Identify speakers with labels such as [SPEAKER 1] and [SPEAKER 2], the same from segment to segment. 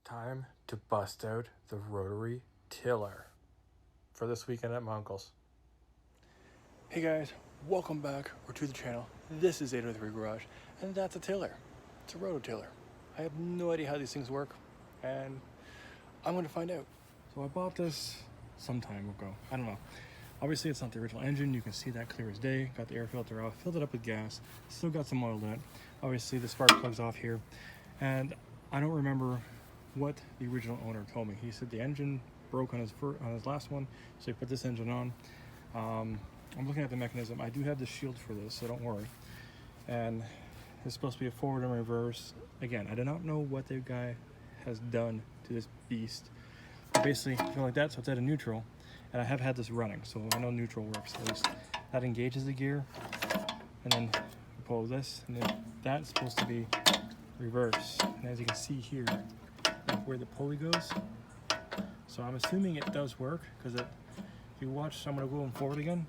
[SPEAKER 1] Time to bust out the rotary tiller for this weekend at my uncle's. Hey guys, welcome back or to the channel. This is 803 Garage, and that's a tiller. It's a rototiller. I have no idea how these things work, and I'm going to find out. So I bought this some time ago. I don't know. Obviously, it's not the original engine. You can see that clear as day. Got the air filter off, filled it up with gas. Still got some oil in it. Obviously, the spark plug's off here, and I don't remember what the original owner told me. He said the engine broke on his last one, so he put this engine on. I'm looking at the mechanism. I do have the shield for this, so don't worry. And it's supposed to be a forward and reverse. Again, I do not know what the guy has done to this beast. But basically, feel like that, so it's at a neutral. And I have had this running, so I know neutral works at least. That engages the gear, and then you pull this, and then that's supposed to be reverse. And as you can see here, where the pulley goes. So I'm assuming it does work, because if you watch, so I'm going to go forward again.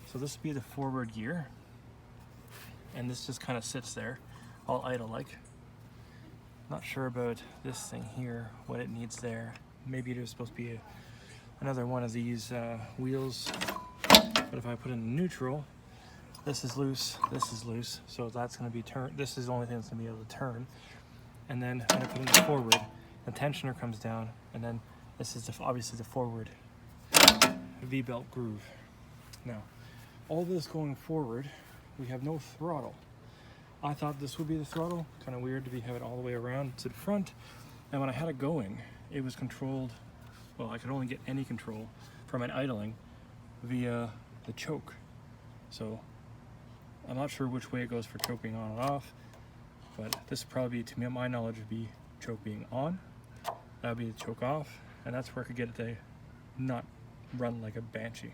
[SPEAKER 1] So this would be the forward gear, and this just kind of sits there, all idle like. Not sure about this thing here, what it needs there. Maybe there's supposed to be another one of these wheels, but if I put in neutral, this is loose, so that's going to be turned. This is the only thing that's going to be able to turn. And then when I put it in forward, the tensioner comes down, and then this is obviously the forward V-belt groove. Now, all this going forward, we have no throttle. I thought this would be the throttle. Kind of weird to have it all the way around to the front. And when I had it going, it was controlled. Well, I could only get any control from it idling via the choke. So I'm not sure which way it goes for choking on and off, but this would probably, to me, my knowledge, would be choke being on. That would be the choke off, and that's where I could get it to not run like a banshee.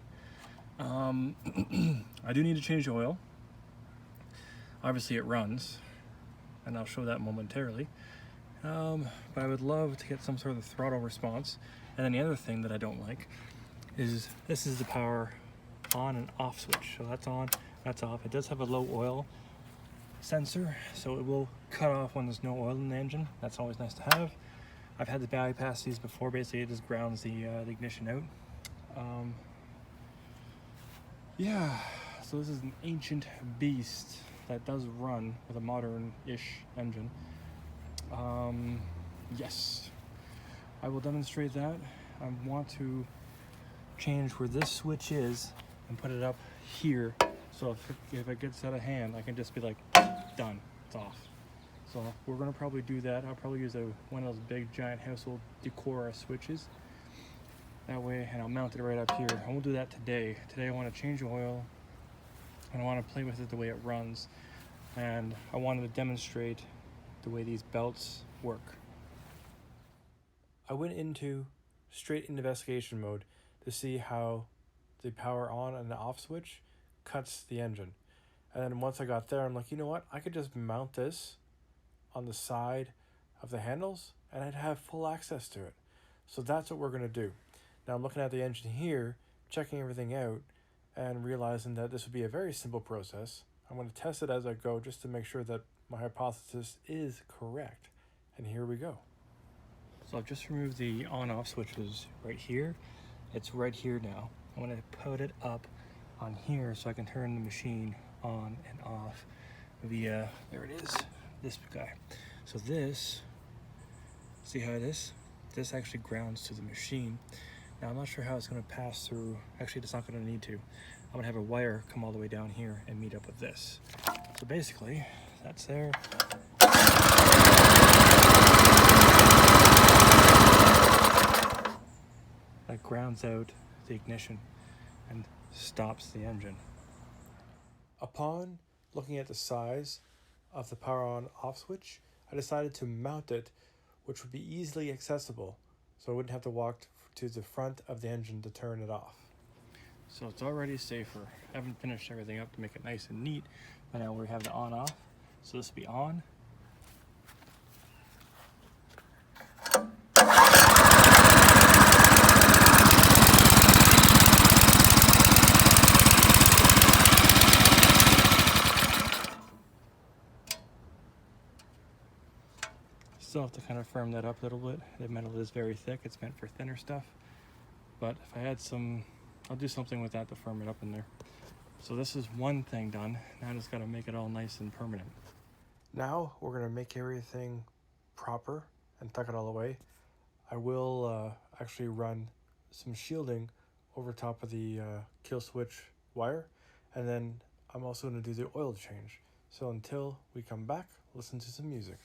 [SPEAKER 1] I do need to change the oil. Obviously it runs, and I'll show that momentarily. But I would love to get some sort of throttle response. And then the other thing that I don't like is this is the power on and off switch. So that's on, that's off. It does have a low oil sensor, so it will cut off when there's no oil in the engine. That's always nice to have. I've had to bypass these before. Basically it just grounds the ignition out. Yeah, so this is an ancient beast that does run with a modern-ish engine. Yes, I will demonstrate that. I want to change where this switch is and put it up here, so if it gets out of hand, I can just be like, done, it's off. So we're gonna probably do that. I'll probably use one of those big giant household decor switches. That way, and I'll mount it right up here. I won't do that today. Today I want to change the oil, and I want to play with it the way it runs, and I wanted to demonstrate the way these belts work. I went into straight investigation mode to see how the power on and the off switch cuts the engine. And then once I got there, I'm like, you know what? I could just mount this on the side of the handles, and I'd have full access to it. So that's what we're going to do. Now I'm looking at the engine here, checking everything out, and realizing that this would be a very simple process. I'm going to test it as I go just to make sure that my hypothesis is correct. And here we go. So I've just removed the on-off switches right here. It's right here now. I'm going to put it up on here so I can turn the machine on and off via, there it is, this guy. So this, see how this actually grounds to the machine. Now I'm not sure how it's going to pass through. Actually, it's not going to need to. I'm going to have a wire come all the way down here and meet up with this. So basically, that's there. That grounds out the ignition and stops the engine. Upon looking at the size of the power on off switch, I decided to mount it, which would be easily accessible, so I wouldn't have to walk to the front of the engine to turn it off. So it's already safer. I haven't finished everything up to make it nice and neat, but now we have the on-off. So this will be on. Still have to kind of firm that up a little bit. The metal is very thick. It's meant for thinner stuff. But if I had some, I'll do something with that to firm it up in there. So this is one thing done. Now I just got to make it all nice and permanent. Now we're going to make everything proper and tuck it all away. I will actually run some shielding over top of the kill switch wire, and then I'm also going to do the oil change. So until we come back, listen to some music.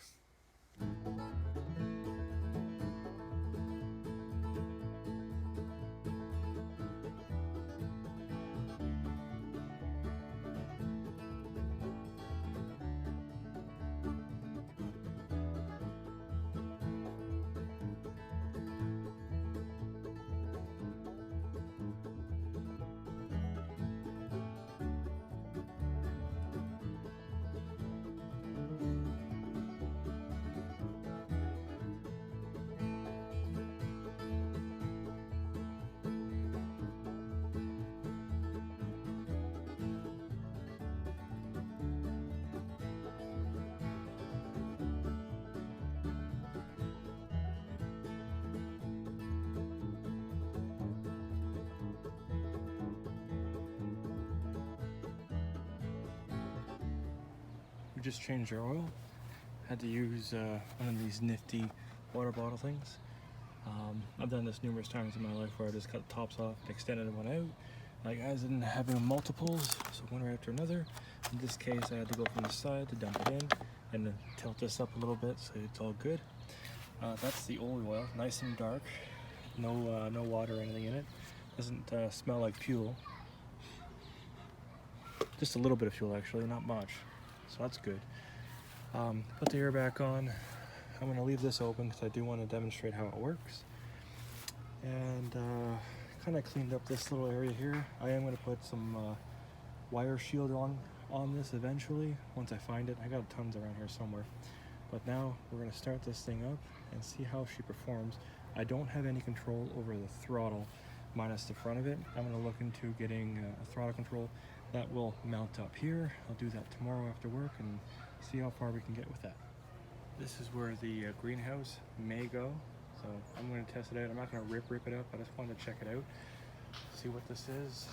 [SPEAKER 1] We just changed our oil. Had to use one of these nifty water bottle things. I've done this numerous times in my life where I just cut the tops off and extended one out. Like as in having multiples, so one right after another. In this case, I had to go from the side to dump it in and then tilt this up a little bit so it's all good. That's the old oil, nice and dark. No water or anything in it. Doesn't smell like fuel. Just a little bit of fuel actually, not much. So that's good. Put the air back on. I'm going to leave this open because I do want to demonstrate how it works. And kind of cleaned up this little area here. I am going to put some wire shield on this eventually once I find it. I got tons around here somewhere. But now we're going to start this thing up and see how she performs. I don't have any control over the throttle minus the front of it. I'm going to look into getting a throttle control that will mount up here. I'll do that tomorrow after work and see how far we can get with that. This is where the greenhouse may go, so I'm going to test it out. I'm not going to rip it up. I just wanted to check it out, see what this is.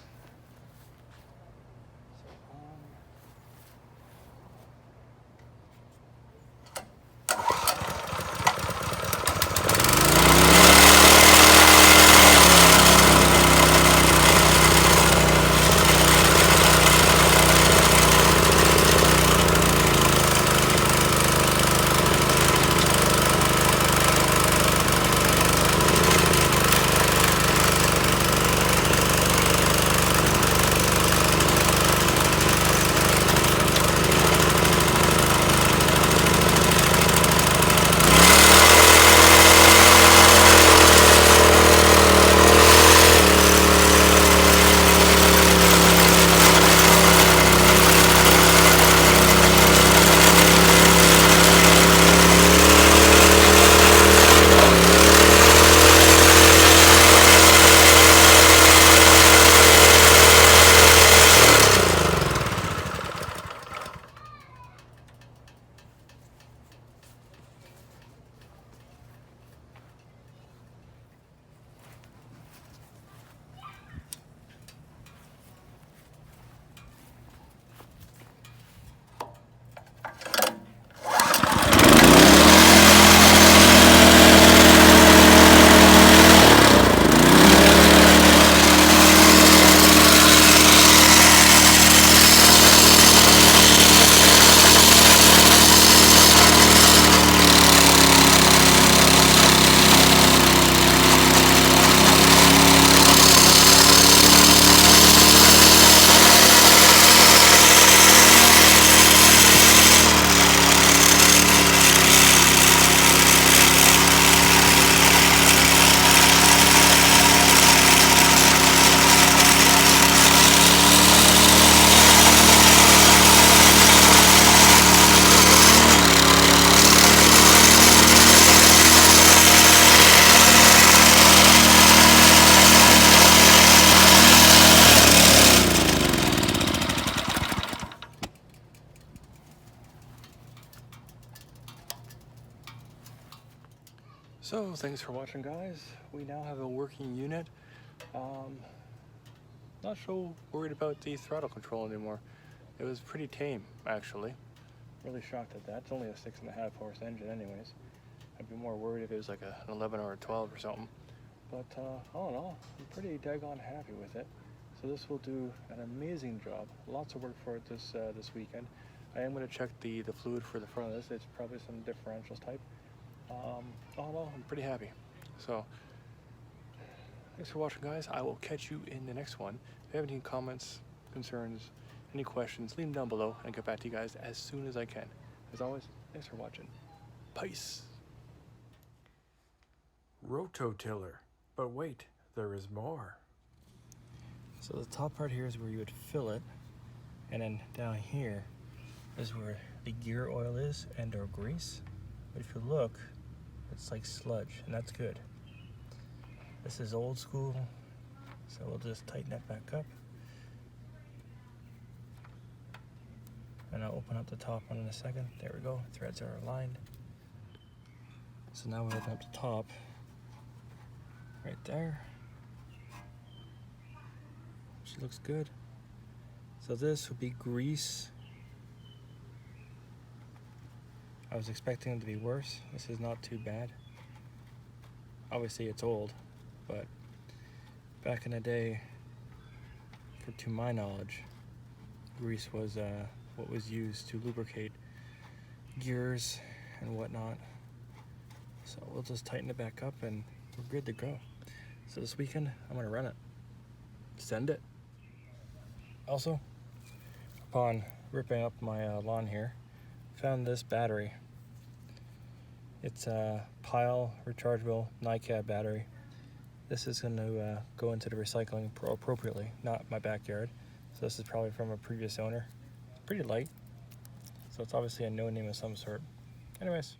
[SPEAKER 1] So thanks for watching, guys. We now have a working unit. Not so worried about the throttle control anymore. It was pretty tame, actually. Really shocked at that. It's only a 6.5 horse engine anyways. I'd be more worried if it was like an 11 or a 12 or something. But all in all, I'm pretty daggone happy with it. So this will do an amazing job. Lots of work for it this weekend. I am going to check the fluid for the front of this. It's probably some differentials type. All in all, I'm pretty happy. So thanks for watching, guys. I will catch you in the next one. If you have any comments, concerns, any questions, leave them down below and I'll get back to you guys as soon as I can. As always, thanks for watching. Peace. Rototiller. But wait, there is more. So the top part here is where you would fill it, and then down here is where the gear oil is and or grease. But if you look, it's like sludge, and that's good. This is old school, so we'll just tighten that back up. And I'll open up the top one in a second. There we go, threads are aligned. So now we open up the top, right there. She looks good. So this would be grease. I was expecting it to be worse. This is not too bad. Obviously it's old, but back in the day, to my knowledge, grease was what was used to lubricate gears and whatnot. So we'll just tighten it back up and we're good to go. So this weekend, I'm gonna run it. Send it. Also, upon ripping up my lawn here, found this battery. It's a pile rechargeable NiCad battery. This is going to go into the recycling appropriately, not my backyard. So this is probably from a previous owner. It's pretty light, so it's obviously a no name of some sort. Anyways,